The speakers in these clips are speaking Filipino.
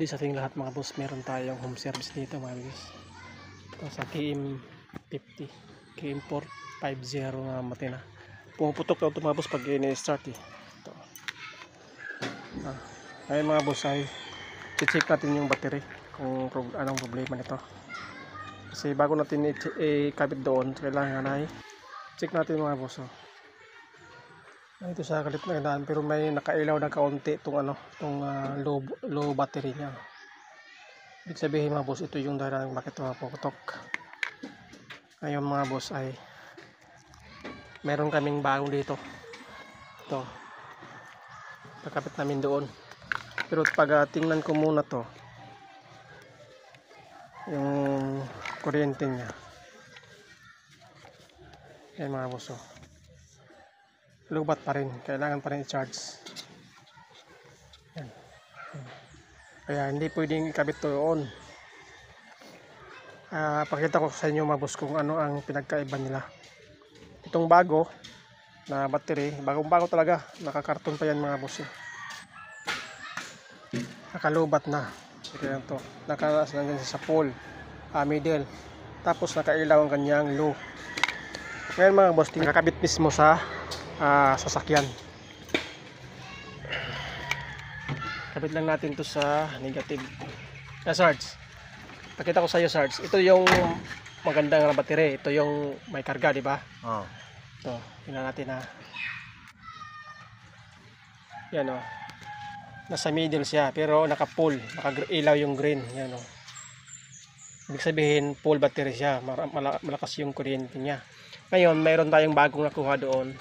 Good day sa ating lahat mga boss. Meron tayong home service dito mga boss. Ito sa KM50 KM450 na matina. Pumuputok na ito mga boss pag i-start eh. Ito. Ngayon mga boss ay i-check natin yung battery kung anong problema nito. Kasi bago natin i-kabit doon, kailangan ay check natin mga boss. Ito sa kalit na gandaan, pero may nakailaw na kaunti itong low battery niya. Ibig sabihin mga boss, ito yung dahilan bakit puputok. Ngayon mga boss ay meron kaming bagong dito. Ito. Nakapit namin doon. Pero pag tingnan ko muna to, yung kuryente niya. Ayan mga boss. Lubat pa rin, kailangan pa rin i-charge. Yan. Kaya hindi pwedeng ikabit to on. Pakita ko sa inyo mga boss kung ano ang pinagkaiba nila. Itong bago na battery, bagong-bago talaga, nakakarton pa yan mga boss. Nakalubat na. Kaya to, nakalas na sa pole, middle. Tapos nakailaw ang kanyang low. Ngayon mga boss, nakakabit mismo sa sasakyan. Kabit lang natin to sa negative. Sarge, pakita ko sa iyo Sarge. Ito yung magandang battery. Ito yung may karga, di ba? Oh. Ito, tingnan natin ha. Yan o. Nasa middle siya, pero naka-full, naka-ilaw yung green. Yan o. Ibig sabihin, full battery siya. Malakas yung kuryente niya. Ngayon, mayroon tayong bagong nakuha doon.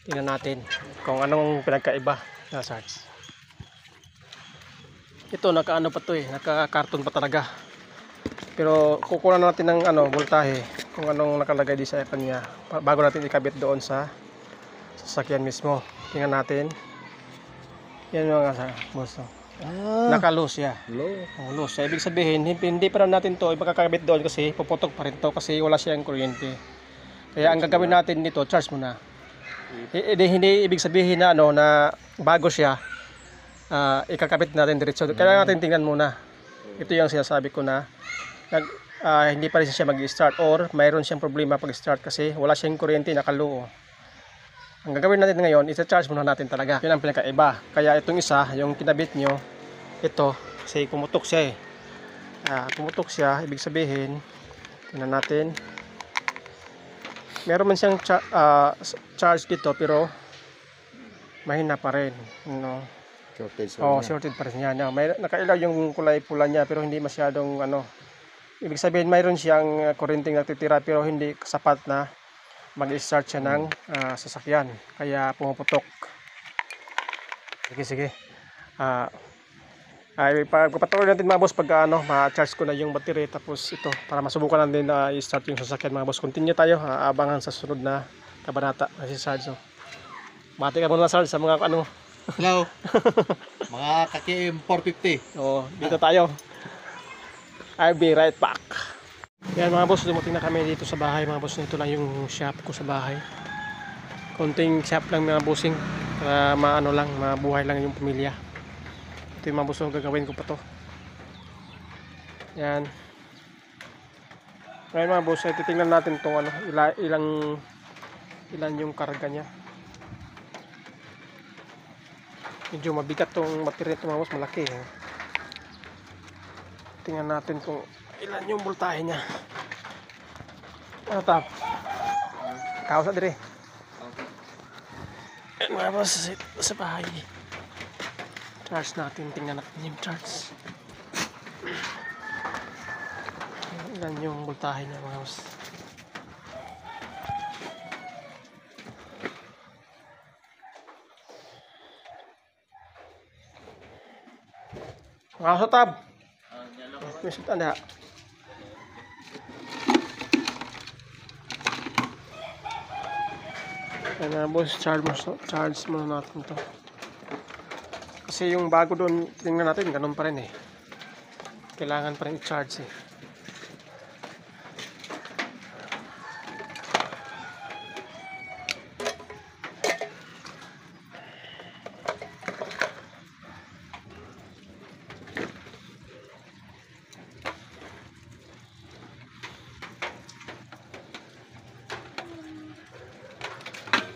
Tingnan natin kung anong pinagkaiba na Sarge. Ito nakaano pa to eh, naka-karton pa talaga. Pero kukunan natin ng voltahe kung anong nakalagay di sa kanya bago natin ikabit doon sa sasakyan mismo. Tingnan natin. Yan mga boss. Naka-loose siya. Loose. Ibig sabihin, hindi pa natin to ipakakabit doon kasi puputok pa rin to kasi wala siyang kuryente. Kaya ang gagawin natin dito, charge muna. Hindi ibig sabihin na na bago siya ikakabit natin diretso. Kailangan natin tingnan muna. Ito yung sinasabi ko na hindi pa rin siya mag-start or mayroon siyang problema pag-start kasi wala siyang kuryente, naka-low. Ang gagawin natin ngayon, isa-charge muna natin talaga. Yun ang pinakaiba. Kaya itong isa, yung kinabit nyo, ito, kasi pumutok siya pumutok siya, ibig sabihin, tingnan natin. Meron man siyang charge dito pero mahina pa rin. Shorted pa rin niya. May nakailaw yung kulay pula niya pero hindi masyadong Ibig sabihin mayroon siyang kuryenteng natitira pero hindi sapat na mag-start siya ng sasakyan. Kaya pumuputok. Sige. Pagpapatuloy natin mga boss pag ma-charge ko na yung battery tapos ito para masubukan natin na i-start yung sasakyan mga boss. Continue tayo, abangan sa sunod na kabanata na si Sarge. Bati ka muna Sarge sa mga Hello. Mga KM 450. Dito tayo. I'll be right back. Yan mga boss, dumating na kami dito sa bahay mga boss. Ito lang yung shop ko sa bahay. Konting shop lang mga bossing para mabuhay lang yung pamilya. Ito yung mga boss, gagawin ko pa to. Yan. Ngayon mga boss, titingnan natin itong ilan yung karga nya. Medyo mabigat tong battery ito mga boss, malaki Tingnan natin kung ilan yung voltahe nya. Tap? Kausa dire. Mga boss, sa bahay. Charge natin, tingnan natin yung charge. Ilan yung voltahe nya mga boss. Mga tab. Mesut anda. Ayan boss, charge muna natin to. Kasi yung bago doon, tingnan natin, ganun pa rin Kailangan pa rin i-charge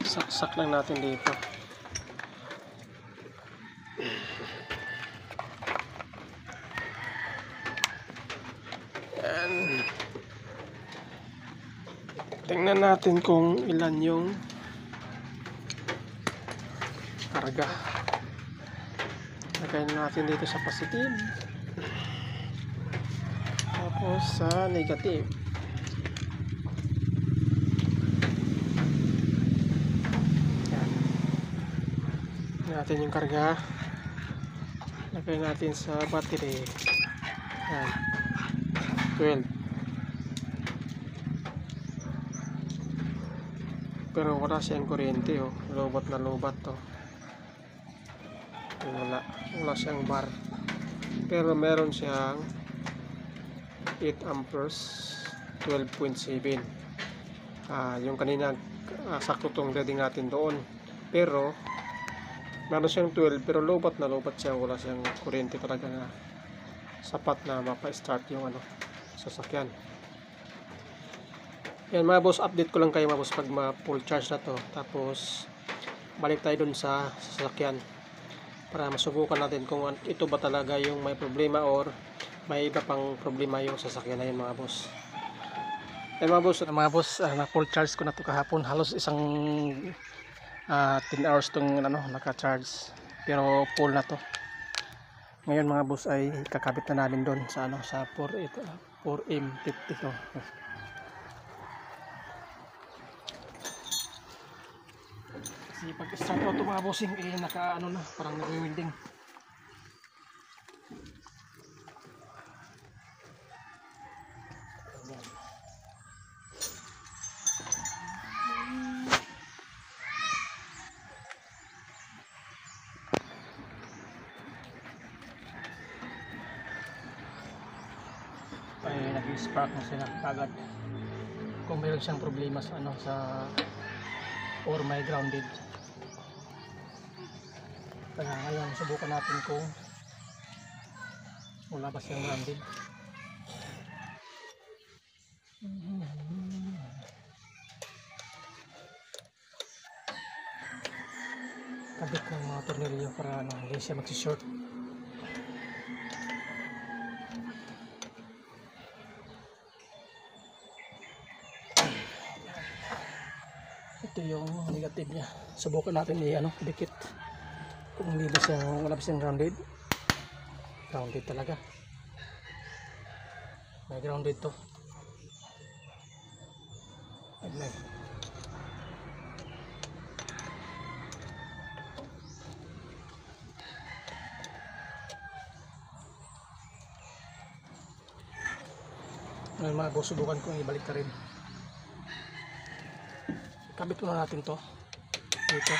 Saksak lang natin dito. Yan. Tingnan natin kung ilan yung karga. Lagay natin dito sa positive. Tapos sa negative. Yan. Lagay natin yung karga. Lagay natin sa battery. Yan. 12. Pero wala siyang kuryente, oh. Lobat na lobat to. Wala siyang bar. Pero meron siyang 8 amperes 12.7. Yung kanina sakto tong reading natin doon. Pero meron siyang 12 pero lobat na lobat siya. Wala siyang kuryente talaga na sapat na mapa-start yung sasakyan. Yan mga boss, update ko lang kayo mga boss pag ma-full charge na to. Tapos balik tayo dun sa sasakyan para masubukan natin kung ito ba talaga yung may problema or may iba pang problema yung sasakyan na yun mga boss. Yan mga boss, na full charge ko na to kahapon. Halos isang 10 hours tong naka-charge. Pero full na to. Ngayon mga boss ay kakabit na namin doon sa sa 4M50 to. Kasi pag start auto mga bossing naka na parang nagwi-winding. Ay nag-spark na sila agad kung mayroon siyang problema sa or may grounded. Kaya ngayon subukan natin kung wala ba siyang grounded. Kabit ng mga tornilyo para hindi siya magsishort. Ito yung negative niya. Subukan natin dikit. Kung hindi ba wala ba siyang grounded. Grounded talaga. May grounded to. May. Ngayon mga boss, subukan kong ibalik ka rin. Kabit muna natin to dito.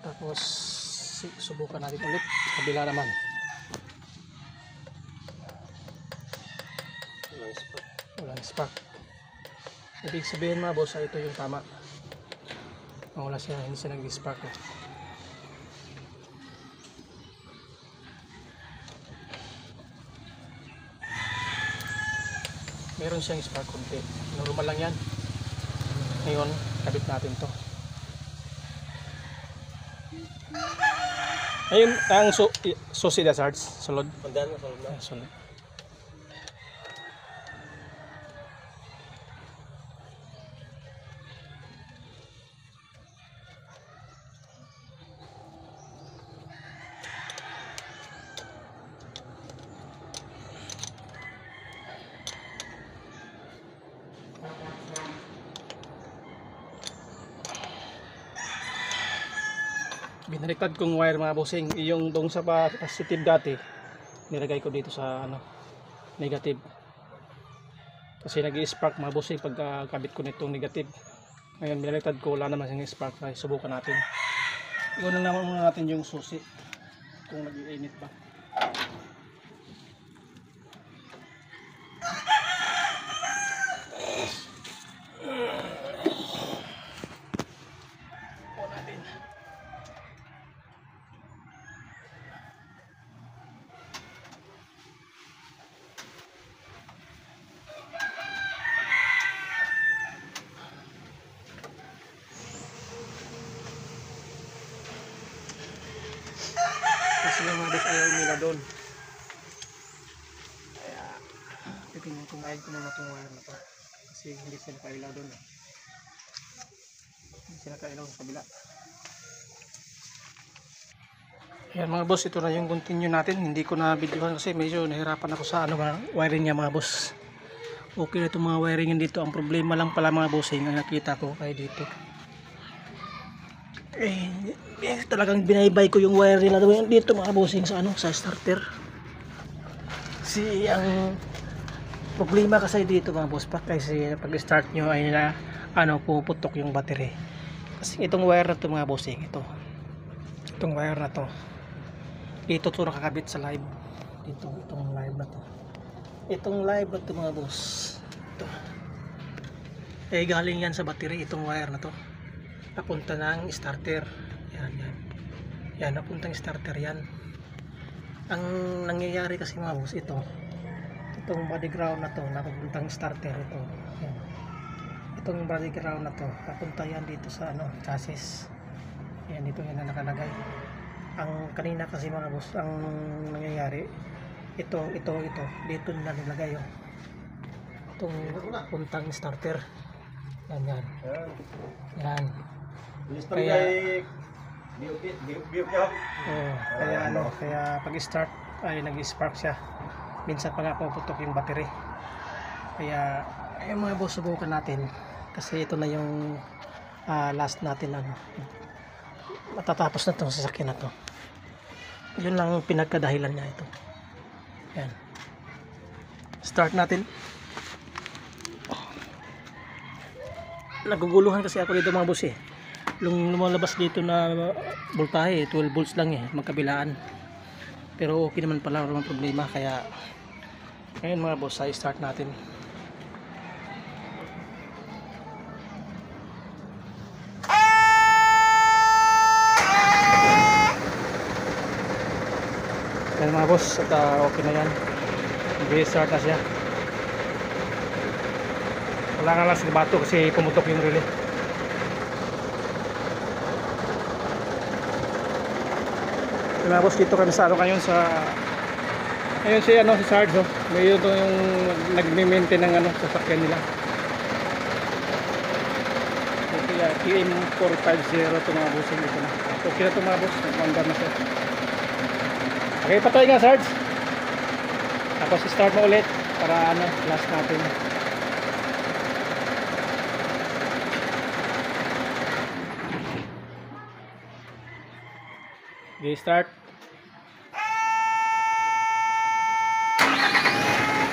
Tapos subukan natin ulit kabila naman. Walang spark. Ibig sabihin mga boss, ito yung tama. Wala siya, hindi siya nag-spark. Meron siyang spark konti. Normal lang yan. Ngayon, kabit natin to. Ayun ang susi da sards sulod. Pandan sulod na. Sulod. Binaliktad kong wire mga bossing, yung dong sa positive dati nilagay ko dito sa negative kasi nag-i-spark mga bossing pagka kabit ko nitong negative. Ngayon, binaliktad ko, wala naman yung spark fly. Subukan natin. Iwan naman muna natin yung susi. Kung nag-iinit ba. Kasi yung mga boss ayaw nila doon. Kaya titingnan ko ngayon kung ano itong wire na to. Kasi hindi sila kailaw doon. Hindi sila kailaw sa kabila. Ayan mga boss, ito na yung continue natin. Hindi ko na videohan kasi medyo nahirapan ako sa wiring niya mga boss. Okay na itong mga wiring dito. Ang problema lang pala mga bossing ang nakita ko kaya dito. Talagang binaybay ko yung wire nila dito mga bossing sa sa starter. Kasi ang problema kasi dito mga boss kasi pag start nyo ay puputok yung battery. Kasi itong wire na to mga bossing, itong wire na to dito to nakakabit sa live dito, itong live na to mga boss. Galing yan sa battery itong wire na to napunta ng starter. Yan napuntang starter yan. Ang nangyayari kasi mga boss, itong body ground na to napuntang starter yan. Itong body ground na to napunta yan dito sa chassis. Yan, dito yan na nakalagay. Ang kanina kasi mga boss, ang nangyayari ito dito na nilagay itong puntang starter. Yan. Kaya kaya pag start ay nag-spark siya. Minsan pa nga puputok yung battery. Kaya ayun mga boss, subukan natin kasi ito na yung last natin matatapos na itong sasakyan na to. Yun lang pinagkadahilan niya ito. Yan. Start natin. Naguguluhan kasi ako dito mga boss lumalabas dito na voltahe 12 volts lang magkabilaan, pero okay naman pala, walang problema. Kaya ngayon mga boss ay start natin. Yan mga boss, at okay na yan, start na siya. Wala na lang sa bato kasi pumutok yung relay. Mga boss, dito kami sa ngayon ayun si Sarge may ito yung nagme-maintain ng sasakyan nila. Kaya TM450 ito mga boss, dito na. Okay na ito mga boss, nag-under na siya. Okay, patay nga Sarge. Tapos start mo ulit para last natin. Okay, start.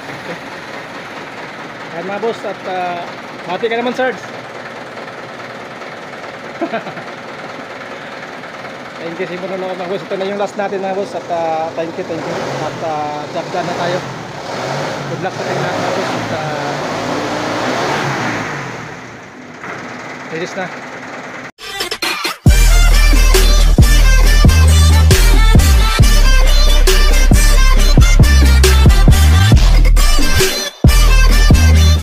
Okay. Ayan mga boss, at mati ka naman Sarge. Thank you, simula na mga boss. Ito na yung last natin mga boss, at thank you. At job done na tayo. Good luck sa tayo lahat mga boss. At release na.